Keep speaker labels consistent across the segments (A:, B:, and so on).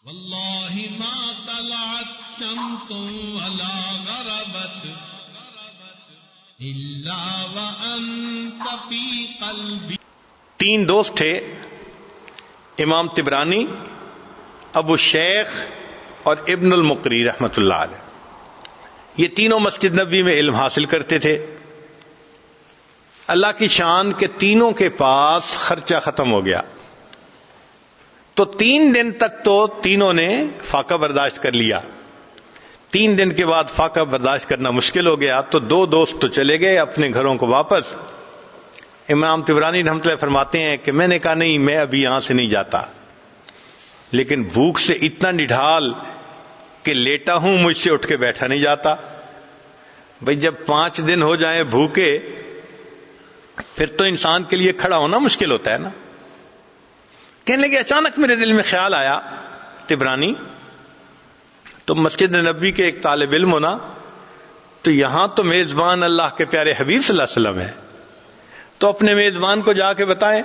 A: واللہ ما طلعت شمس ولا غربت الا وانت فی قلبی.
B: تین دوست تھے، امام طبرانی، ابو شیخ اور ابن المقری رحمۃ اللہ علیہ. یہ تینوں مسجد نبوی میں علم حاصل کرتے تھے. اللہ کی شان کہ تینوں کے پاس خرچہ ختم ہو گیا تو 3 دن تک تو تینوں نے فاقہ برداشت کر لیا. 3 دن کے بعد فاقہ برداشت کرنا مشکل ہو گیا تو 2 دوست تو چلے گئے اپنے گھروں کو واپس. امام طبرانی رحمۃ اللہ فرماتے ہیں کہ میں نے کہا نہیں، میں ابھی یہاں سے نہیں جاتا، لیکن بھوک سے اتنا نڈھال کہ لیٹا ہوں، مجھ سے اٹھ کے بیٹھا نہیں جاتا. بھئی جب 5 دن ہو جائیں بھوکے پھر تو انسان کے لیے کھڑا ہونا مشکل ہوتا ہے نا. کہنے لگے اچانک میرے دل میں خیال آیا، طبرانی تو مسجد نبوی کے ایک طالب علم ہونا، تو یہاں تو میزبان اللہ کے پیارے حبیب صلی اللہ علیہ وسلم ہے، تو اپنے میزبان کو جا کے بتائیں.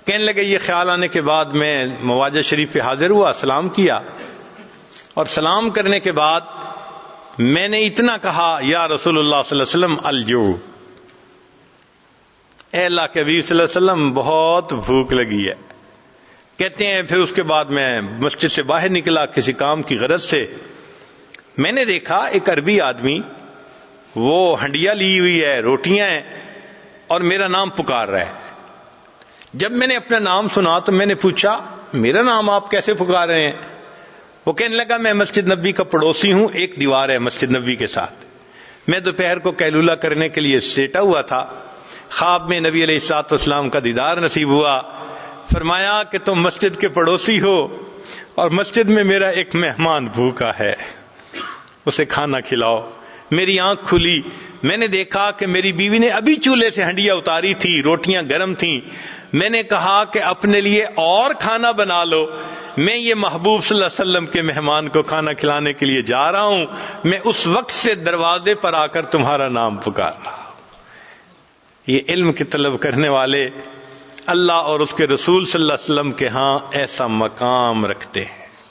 B: کہنے لگے یہ خیال آنے کے بعد میں مواجہ شریف پہ حاضر ہوا، سلام کیا، اور سلام کرنے کے بعد میں نے اتنا کہا یا رسول اللہ صلی اللہ علیہ وسلم الجو، اے اللہ کے حبیب صلی اللہ علیہ وسلم بہت بھوک لگی ہے. کہتے ہیں پھر اس کے بعد میں مسجد سے باہر نکلا کسی کام کی غرض سے. میں نے دیکھا ایک عربی آدمی وہ ہنڈیا لی ہوئی ہے، روٹیاں ہیں، اور میرا نام پکار رہا ہے. جب میں نے اپنا نام سنا تو میں نے پوچھا میرا نام آپ کیسے پکار رہے ہیں؟ وہ کہنے لگا میں مسجد نبوی کا پڑوسی ہوں، ایک دیوار ہے مسجد نبوی کے ساتھ. میں دوپہر کو قیلولہ کرنے کے لیے لیٹا ہوا تھا، خواب میں نبی علیہ الصلوۃ والسلام کا دیدار نصیب ہوا. فرمایا کہ تم مسجد کے پڑوسی ہو اور مسجد میں میرا ایک مہمان بھوکا ہے، اسے کھانا کھلاؤ. میری آنکھ کھلی، میں نے دیکھا کہ میری بیوی نے ابھی چولہے سے ہنڈیا اتاری تھی، روٹیاں گرم تھیں. میں نے کہا کہ اپنے لیے اور کھانا بنا لو، میں یہ محبوب صلی اللہ علیہ وسلم کے مہمان کو کھانا کھلانے کے لیے جا رہا ہوں. میں اس وقت سے دروازے پر آ کر تمہارا نام پکار رہا ہوں. یہ علم کی طلب کرنے والے اللہ اور اس کے رسول صلی اللہ علیہ وسلم کے ہاں ایسا مقام رکھتے ہیں.